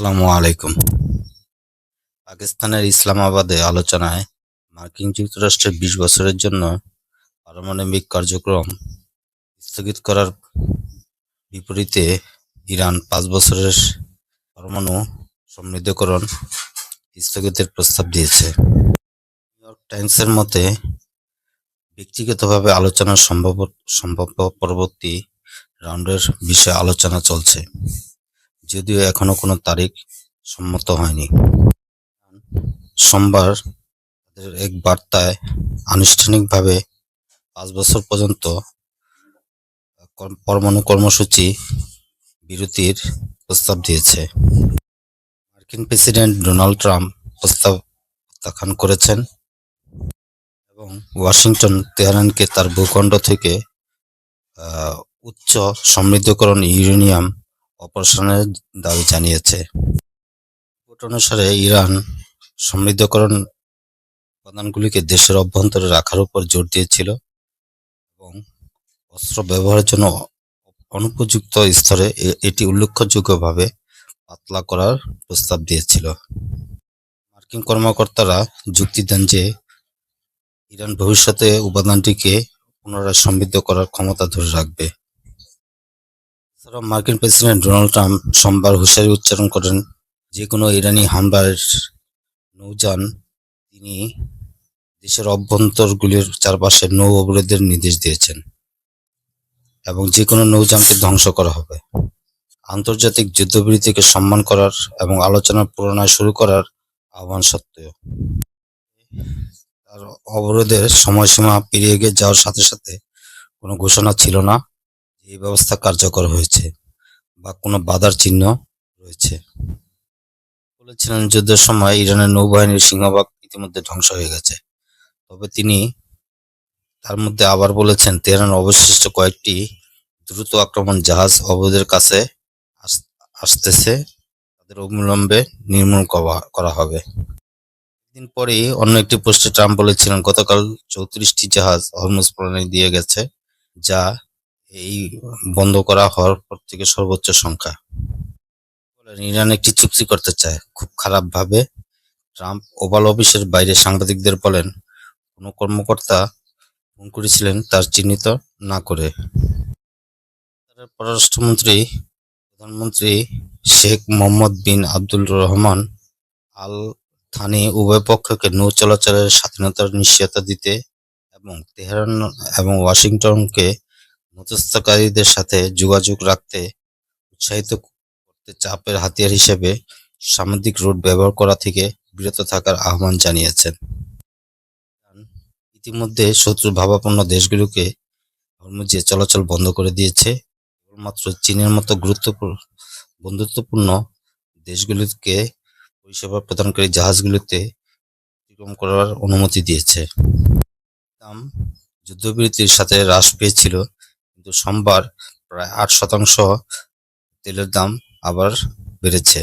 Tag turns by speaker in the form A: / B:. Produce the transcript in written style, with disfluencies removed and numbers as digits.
A: আসসালামু আলাইকুম। পাকিস্তানের ইসলামাবাদে আলোচনায় মার্কিন যুক্তরাষ্ট্রের ২০ বছরের জন্য পারমাণবিক কার্যক্রম স্থগিত করার বিপরীতে ইরান ৫ বছরের পরমাণু সমৃদ্ধকরণ স্থগিতের প্রস্তাব দিয়েছে। নিউ ইয়র্ক টাইমসের মতে, ব্যক্তিগতভাবে আলোচনার সম্ভাব্য পরবর্তী রাউন্ডের বিষয়ে আলোচনা চলছে, যদিও এখনো কোনো তারিখ সম্মত হয়নি। সোমবার তাদের এক বার্তায় আনুষ্ঠানিকভাবে ৫ বছর পর্যন্ত পরমাণু কর্মসূচি বিরতির প্রস্তাব দিয়েছে। মার্কিন প্রেসিডেন্ট ডোনাল্ড ট্রাম্প প্রস্তাব প্রত্যাখ্যান করেছেন এবং ওয়াশিংটন তেহরানকে তার ভূখণ্ড থেকে উচ্চ সমৃদ্ধকরণ ইউরেনিয়াম অপসারণের দাবি জানিয়েছে। রিপোর্ট অনুসারে ইরান সমৃদ্ধকরণ উপাদানগুলিকে দেশের অভ্যন্তরে রাখার উপর জোর দিয়েছিল এবং অস্ত্র ব্যবহারের জন্য অনুপযুক্ত স্তরে এটি উল্লেখযোগ্যভাবে পাতলা করার প্রস্তাব দিয়েছিল। মার্কিন কর্মকর্তারা যুক্তি দেন যে ইরান ভবিষ্যতে উপাদানটিকে পুনরায় সমৃদ্ধ করার ক্ষমতা ধরে রাখবে। এছাড়াও মার্কিন প্রেসিডেন্ট ডোনাল্ড ট্রাম্প সোমবার হুঁশিয়ারি উচ্চারণ করেন, যে কোনো ইরানি হামলার নৌযান তিনি দেশের অভ্যন্তরগুলির চারপাশে নৌ অবরোধের নির্দেশ দিয়েছেন এবং যে কোনো নৌযানকে ধ্বংস করা হবে। আন্তর্জাতিক যুদ্ধবিরতিকে সম্মান করার এবং আলোচনা পুনরায় শুরু করার আহ্বান সত্ত্বেও তার অবরোধের সময়সীমা পেরিয়ে যাওয়ার সাথে সাথে কোনো ঘোষণা ছিল না যে এই ব্যবস্থা কার্যকর হয়েছে বা কোনো বাধার চিহ্ন রয়েছে। বলেছিলেন, যুদ্ধের সময় ইরানের নৌবাহিনীর সিংহভাগ ইতিমধ্যে ধ্বংস হয়ে গেছে। তবে তিনি তার মধ্যে আবার বলেছেন, তেহরানের অবশিষ্ট কয়েকটি দ্রুত আক্রমণ জাহাজ অবরোধের কাছে আসতেছে, তাদের অবিলম্বে নির্মূল করা হবে। দিন পরেই অন্য একটি পোস্টে ট্রাম্প বলেছিলেন, গতকাল ৩৪টি জাহাজ হরমুজ প্রণালী দিয়ে গেছে, যা এই বন্ধ করা হওয়ার পর থেকে সর্বোচ্চ সংখ্যা। ইরান একটি চুক্তি করতে চায়, খুব খারাপভাবে। ট্রাম্প ওভাল অফিসের বাইরে সাংবাদিকদের বলেন, কোনো কর্মকর্তা ফোন করেছিলেন তার চিহ্নিত না করে। পররাষ্ট্রমন্ত্রী প্রধানমন্ত্রী শেখ মোহাম্মদ বিন আব্দুল রহমান আল থানি উভয় পক্ষকে নৌ চলাচলের স্বাধীনতার নিশ্চয়তা দিতে এবং তেহরান এবং ওয়াশিংটনকে মধ্যস্থতাকারীদের সাথে যোগাযোগ রাখতে উৎসাহিত করতে চাপের হাতিয়ার হিসেবে সামুদ্রিক রুট ব্যবহার করা থেকে বিরত থাকার আহ্বান জানিয়েছেন। ইতিমধ্যে শত্রুভাবাপন্ন দেশগুলোকে হরমুজে চলাচল বন্ধ করে দিয়েছে। কেবলমাত্র চীনের মতো বন্ধুত্বপূর্ণ দেশগুলিকে পরিষেবা প্রদানকারী জাহাজগুলিতে অতিক্রম করার অনুমতি দিয়েছে। দাম যুদ্ধবিরতির সাথে হ্রাস পেয়েছিল, কিন্তু সোমবার প্রায় ৮% তেলের দাম আবার বেড়েছে।